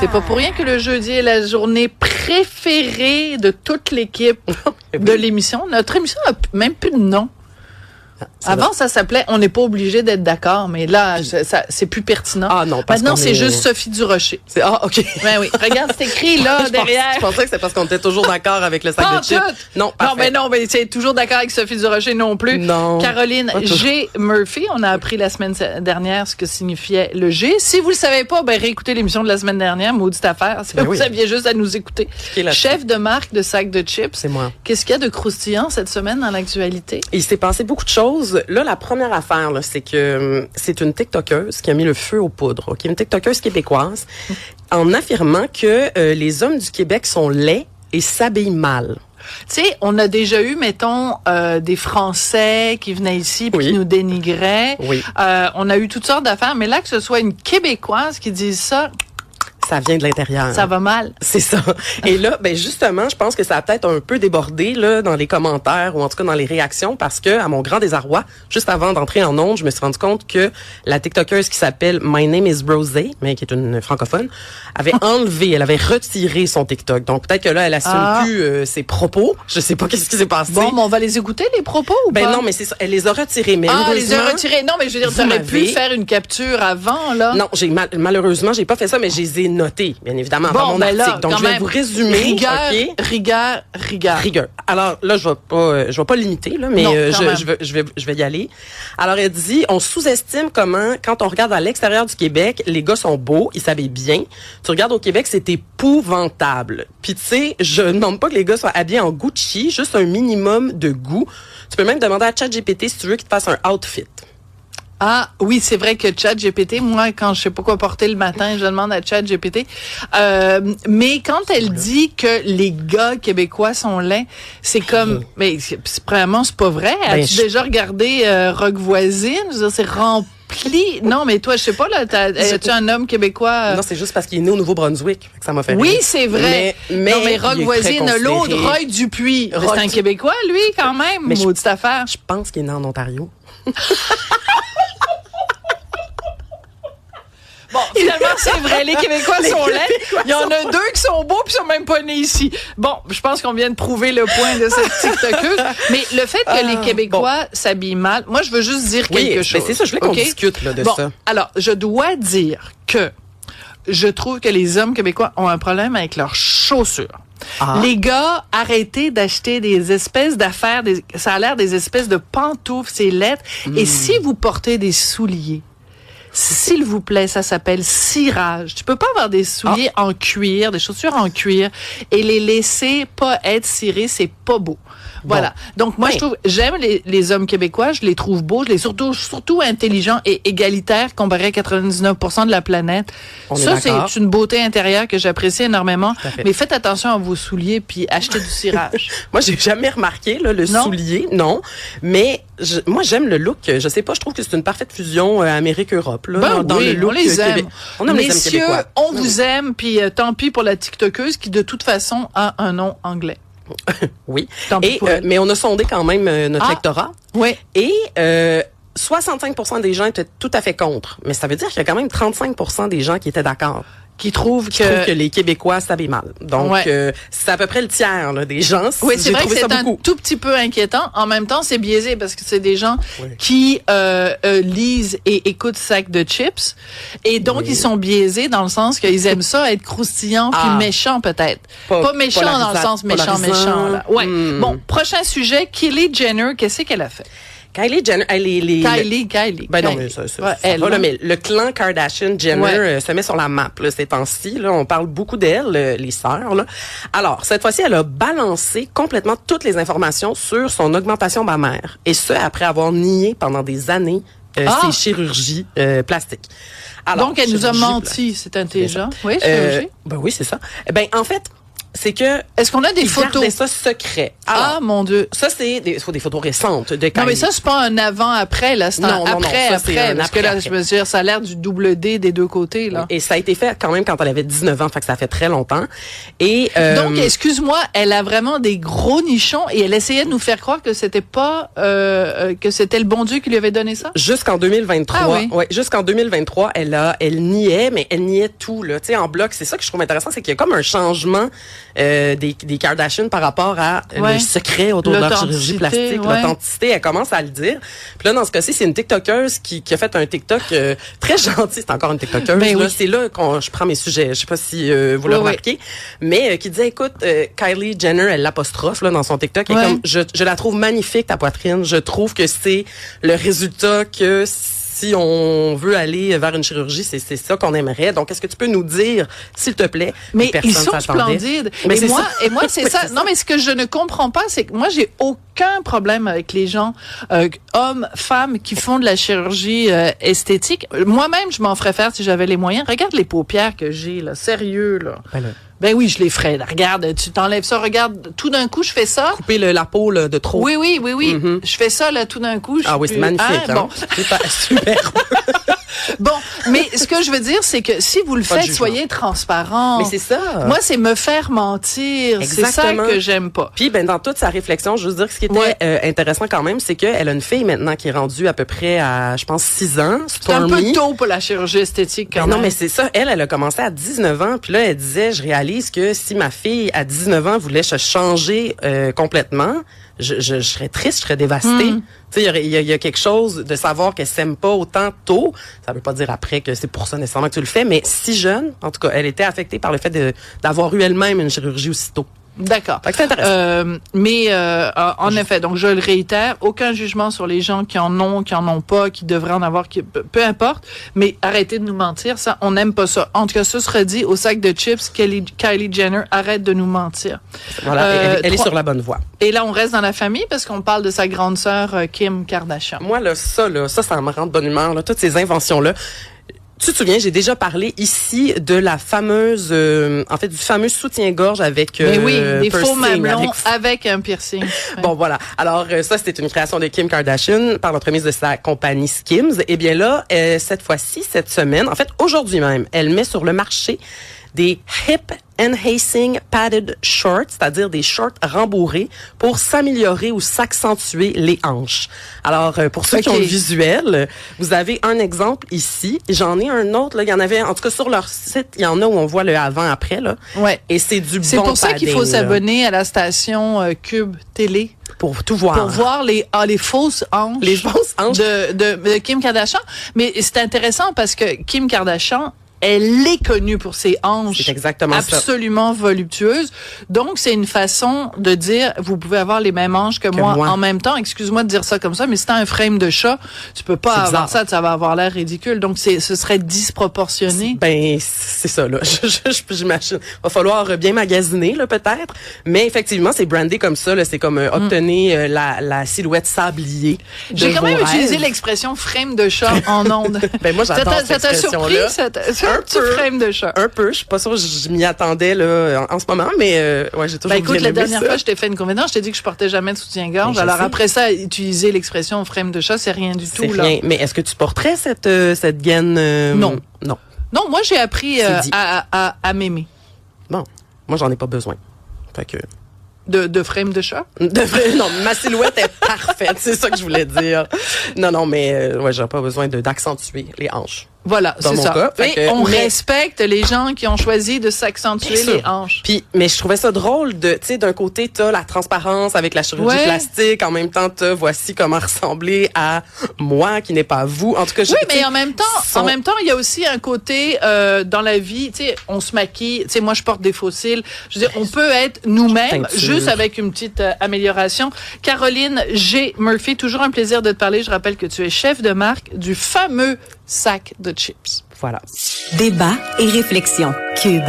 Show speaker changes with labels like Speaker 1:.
Speaker 1: C'est pas pour rien que le jeudi est la journée préférée de toute l'équipe de l'émission. Notre émission n'a même plus de nom. Avant, ça s'appelait « On n'est pas obligé d'être d'accord », mais là, c'est plus pertinent.
Speaker 2: Ah non, parce
Speaker 1: maintenant, c'est juste Sophie Durocher.
Speaker 2: OK.
Speaker 1: Ben oui, regarde, c'est écrit là, derrière.
Speaker 2: Je pensais que c'est parce qu'on était toujours d'accord avec le sac de chips. Non, parfait.
Speaker 1: Non, mais c'est toujours d'accord avec Sophie Durocher non plus.
Speaker 2: Non.
Speaker 1: Caroline G. Murphy, on a appris la semaine dernière ce que signifiait le G. Si vous le savez pas, ben réécoutez l'émission de la semaine dernière, maudite affaire. Vous aviez juste à nous écouter. Chef de marque de sac de chips.
Speaker 2: C'est moi.
Speaker 1: Qu'est-ce qu'il y a de croustillant cette semaine dans l'actualité?
Speaker 2: Il s'est passé beaucoup de choses. Là, la première affaire, là, c'est que c'est une TikTokeuse qui a mis le feu aux poudres. Une TikTokeuse québécoise, en affirmant que les hommes du Québec sont laids et s'habillent mal.
Speaker 1: Tu sais, on a déjà eu, mettons, des Français qui venaient ici puis qui nous dénigraient.
Speaker 2: Oui.
Speaker 1: On a eu toutes sortes d'affaires, mais là, que ce soit une Québécoise qui dise ça...
Speaker 2: Ça vient de l'intérieur.
Speaker 1: Ça va mal.
Speaker 2: C'est ça. Et là, ben justement, je pense que ça a peut-être un peu débordé là dans les commentaires ou en tout cas dans les réactions parce que, à mon grand désarroi, juste avant d'entrer en ondes, je me suis rendu compte que la TikTokeuse qui s'appelle My Name is Rosé, mais qui est une francophone, avait elle avait retiré son TikTok. Donc peut-être que là, elle assume plus ses propos. Je sais pas qu'est-ce qui s'est passé.
Speaker 1: Bon, mais on va les écouter les propos ou pas?
Speaker 2: Ben non, mais c'est ça. Elle les a retirés. Mais
Speaker 1: elle les a retirés. Non, mais je veux dire, tu aurais pu faire une capture avant là.
Speaker 2: Non, malheureusement, j'ai pas fait ça, mais je les ai notés, bien évidemment, dans mon article.
Speaker 1: Là,
Speaker 2: donc, je vais vous résumer. Rigueur. Alors, là, je vais pas limiter, là, mais je vais y aller. Alors, elle dit, on sous-estime comment, quand on regarde à l'extérieur du Québec, les gars sont beaux, ils s'habillent bien. Tu regardes au Québec, c'est épouvantable. Puis, tu sais, je ne demande pas que les gars soient habillés en Gucci, juste un minimum de goût. Tu peux même demander à ChatGPT si tu veux qu'il te fasse un outfit.
Speaker 1: Ah oui, c'est vrai que ChatGPT, moi, quand je sais pas quoi porter le matin, je demande à ChatGPT. Mais quand elle dit que les gars québécois sont laids, c'est comme, mais vraiment, c'est pas vrai. As-tu déjà regardé Rock Voisine? Je veux dire, c'est rempli. Non, mais toi, je sais pas, là, as-tu un homme québécois?
Speaker 2: Non, c'est juste parce qu'il est né au Nouveau-Brunswick. Que ça m'a fait rire.
Speaker 1: Oui, c'est vrai. Mais Rock Voisine, l'autre, Roy Dupuis. C'est un Québécois, lui, quand même. Mais maudite affaire.
Speaker 2: Je pense qu'il est né en Ontario.
Speaker 1: Bon, finalement, c'est vrai, les Québécois sont laids. Il y en a deux qui sont beaux puis sont même pas nés ici. Bon, je pense qu'on vient de prouver le point de cette TikTokeuse. Mais le fait que les Québécois s'habillent mal, moi, je veux juste dire quelque chose.
Speaker 2: C'est ça, je voulais qu'on discute là, de ça.
Speaker 1: Alors, je dois dire que je trouve que les hommes québécois ont un problème avec leurs chaussures. Les gars, arrêtez d'acheter des espèces d'affaires, ça a l'air des espèces de pantoufles, c'est lettres. Et si vous portez des souliers, s'il vous plaît, ça s'appelle cirage. Tu peux pas avoir des souliers en cuir, des chaussures en cuir et les laisser pas être cirés, c'est pas beau. Voilà. Donc moi je trouve j'aime les hommes québécois, je les trouve beaux, je les surtout intelligents et égalitaires comparé à 99% de la planète. Ça c'est une beauté intérieure que j'apprécie énormément, mais faites attention à vos souliers puis achetez du cirage.
Speaker 2: Moi j'ai jamais remarqué là, le soulier, non, mais moi j'aime le look, je sais pas, je trouve que c'est une parfaite fusion Amérique-Europe là, dans le look.
Speaker 1: On les aime.
Speaker 2: On aime les hommes québécois.
Speaker 1: On vous aime puis tant pis pour la TikTokeuse qui de toute façon a un nom anglais.
Speaker 2: Oui. Mais on a sondé quand même notre lectorat.
Speaker 1: Oui.
Speaker 2: Et 65% des gens étaient tout à fait contre. Mais ça veut dire qu'il y a quand même 35% des gens qui étaient d'accord.
Speaker 1: Qui trouvent que
Speaker 2: les Québécois s'habillent mal. Donc, c'est à peu près le tiers là, des gens.
Speaker 1: Oui, c'est vrai que c'est un tout petit peu inquiétant. En même temps, c'est biaisé parce que c'est des gens qui lisent et écoutent Sac de Chips. Et donc, ils sont biaisés dans le sens qu'ils aiment ça, être croustillants puis méchants peut-être. Pas méchants dans le sens méchant. Là. Ouais. Bon, prochain sujet, Kylie Jenner, qu'est-ce qu'elle a fait?
Speaker 2: Kylie Jenner,
Speaker 1: Kylie.
Speaker 2: Ben non, mais ça va là, mais le clan Kardashian-Jenner se met sur la map là, ces temps-ci. Là, on parle beaucoup d'elle, les sœurs. Là. Alors, cette fois-ci, elle a balancé complètement toutes les informations sur son augmentation mammaire. Et ce, après avoir nié pendant des années ses chirurgies plastiques. Alors,
Speaker 1: donc, elle nous a menti. C'est intelligent. Oui, chirurgie.
Speaker 2: Ben oui, c'est ça. Ben en fait, c'est que...
Speaker 1: Est-ce qu'on a des photos?
Speaker 2: Gardaient ça secret. Alors,
Speaker 1: mon Dieu.
Speaker 2: Ça, c'est des photos récentes de Kylie.
Speaker 1: Non, mais ça, c'est pas un avant-après, là. C'est un après. Parce que là, je veux dire, ça a l'air du double D des deux côtés, là.
Speaker 2: Et ça a été fait quand même quand elle avait 19 ans, fait que ça fait très longtemps. Et,
Speaker 1: donc, excuse-moi, elle a vraiment des gros nichons et elle essayait de nous faire croire que c'était pas, que c'était le bon Dieu qui lui avait donné ça?
Speaker 2: Jusqu'en 2023.
Speaker 1: Ah oui?
Speaker 2: Ouais, jusqu'en 2023, elle niait, mais elle niait tout, là. Tu sais, en bloc, c'est ça que je trouve intéressant, c'est qu'il y a comme un changement, des Kardashian par rapport à le secret autour de leur chirurgie plastique, l'authenticité, elle commence à le dire. Puis là, dans ce cas-ci, c'est une TikTokeuse qui a fait un TikTok très gentil. C'est encore une TikTokeuse.
Speaker 1: Ben
Speaker 2: là,
Speaker 1: oui.
Speaker 2: c'est là que je prends mes sujets. Je sais pas si vous le remarquez, mais qui disait, écoute, Kylie Jenner, elle l'apostrophe là dans son TikTok. Et comme je la trouve magnifique ta poitrine. Je trouve que c'est le résultat que si on veut aller vers une chirurgie, c'est ça qu'on aimerait. Donc, est-ce que tu peux nous dire, s'il te plaît,
Speaker 1: mais ils sont splendides. Et moi, c'est ça. Non, mais ce que je ne comprends pas, c'est que moi, j'ai aucun problème avec les gens, hommes, femmes, qui font de la chirurgie esthétique. Moi-même, je m'en ferais faire si j'avais les moyens. Regarde les paupières que j'ai, là. Sérieux, là. Ben oui, je les ferais. Regarde, tu t'enlèves ça. Regarde, tout d'un coup, je fais ça.
Speaker 2: Couper la peau là, de trop.
Speaker 1: Oui. Mm-hmm. Je fais ça là, tout d'un coup.
Speaker 2: Ah oui, c'est magnifique. Hein?
Speaker 1: Bon,
Speaker 2: super.
Speaker 1: Bon, mais ce que je veux dire, c'est que si vous le faites, soyez transparent.
Speaker 2: Mais c'est ça.
Speaker 1: Moi, c'est me faire mentir.
Speaker 2: Exactement.
Speaker 1: C'est ça que j'aime pas.
Speaker 2: Puis, dans toute sa réflexion, je veux dire que ce qui était intéressant quand même, c'est qu'elle a une fille maintenant qui est rendue à peu près à, je pense, 6 ans.
Speaker 1: C'est un peu tôt pour la chirurgie esthétique quand même.
Speaker 2: Non, mais c'est ça. Elle a commencé à 19 ans. Puis là, elle disait, je réalise que si ma fille à 19 ans voulait se changer complètement, je serais triste, je serais dévastée. Tu sais, il y a quelque chose de savoir qu'elle s'aime pas autant tôt. Ça veut pas dire après que c'est pour ça nécessairement que tu le fais, mais si jeune, en tout cas, elle était affectée par le fait d'avoir eu elle-même une chirurgie aussitôt.
Speaker 1: D'accord.
Speaker 2: C'est intéressant.
Speaker 1: En effet, donc je le réitère, aucun jugement sur les gens qui en ont pas, qui devraient en avoir, peu importe, mais arrêtez de nous mentir, ça, on n'aime pas ça. En tout cas, ce serait dit au sac de chips, Kylie Jenner, arrête de nous mentir.
Speaker 2: Voilà, elle est sur la bonne voie.
Speaker 1: Et là, on reste dans la famille parce qu'on parle de sa grande sœur Kim Kardashian.
Speaker 2: Moi, là, ça me rend de bonne humeur, là, toutes ces inventions-là. Tu te souviens, j'ai déjà parlé ici de la fameuse, du fameux soutien-gorge avec
Speaker 1: mais oui, des
Speaker 2: piercing,
Speaker 1: faux mamelons avec un piercing. Ouais.
Speaker 2: Bon, voilà. Alors, ça, c'était une création de Kim Kardashian par l'entremise de sa compagnie Skims. Eh bien là, cette fois-ci, cette semaine, en fait, aujourd'hui même, elle met sur le marché des hip enhancing padded shorts, c'est-à-dire des shorts rembourrés pour s'améliorer ou s'accentuer les hanches. Alors, pour ceux qui ont le visuel, vous avez un exemple ici. J'en ai un autre, là. Il y en avait, en tout cas, sur leur site, il y en a où on voit le avant-après, là.
Speaker 1: Ouais.
Speaker 2: Et c'est du bon
Speaker 1: C'est pour ça qu'il faut
Speaker 2: padding,
Speaker 1: s'abonner à la station Cube Télé.
Speaker 2: Pour tout voir.
Speaker 1: Pour voir les fausses hanches.
Speaker 2: Les fausses hanches.
Speaker 1: De Kim Kardashian. Mais c'est intéressant parce que Kim Kardashian, elle est connue pour ses hanches absolument voluptueuses. Donc, c'est une façon de dire, vous pouvez avoir les mêmes hanches que moi en même temps. Excuse-moi de dire ça comme ça, mais si t'as un frame de chat, tu peux pas avoir ça, ça va avoir l'air ridicule. Donc, ce serait disproportionné.
Speaker 2: Ben, c'est ça, là. J'imagine. Va falloir bien magasiner, là, peut-être. Mais effectivement, c'est brandé comme ça, là. C'est comme obtenir la silhouette sablier.
Speaker 1: J'ai quand même utilisé l'expression frame de chat en ondes.
Speaker 2: Ben, moi, j'adore cette expression-là.
Speaker 1: Ça t'a surpris? Un petit frame de chat.
Speaker 2: Un peu. Je suis pas sûre que je m'y attendais là en ce moment, mais j'ai toujours
Speaker 1: écoute, la dernière fois, je t'ai fait une confidence, je t'ai dit que je portais jamais de soutien-gorge. Alors après ça, utiliser l'expression frame de chat, c'est rien du tout.
Speaker 2: C'est rien. Mais est-ce que tu porterais cette gaine
Speaker 1: Non.
Speaker 2: Non.
Speaker 1: Non, moi j'ai appris à m'aimer.
Speaker 2: Bon, moi j'en ai pas besoin. Fait que
Speaker 1: de frame de chat?
Speaker 2: Non, ma silhouette est parfaite, c'est ça que je voulais dire. Non, mais j'aurais pas besoin d'accentuer les hanches.
Speaker 1: Voilà, c'est ça.
Speaker 2: Cas,
Speaker 1: on respecte les gens qui ont choisi de s'accentuer les hanches.
Speaker 2: Puis, mais je trouvais ça drôle tu sais, d'un côté, t'as la transparence avec la chirurgie plastique, en même temps, voici comment ressembler à moi, qui n'est pas vous. En tout cas,
Speaker 1: mais en même temps, il y a aussi un côté, dans la vie, tu sais, on se maquille, tu sais, moi, je porte des faux cils. Je veux dire, on peut être nous-mêmes, juste avec une petite amélioration. Caroline G. Murphy, toujours un plaisir de te parler. Je rappelle que tu es chef de marque du fameux sac de chips.
Speaker 2: Voilà.
Speaker 3: Débat et réflexion. Cube.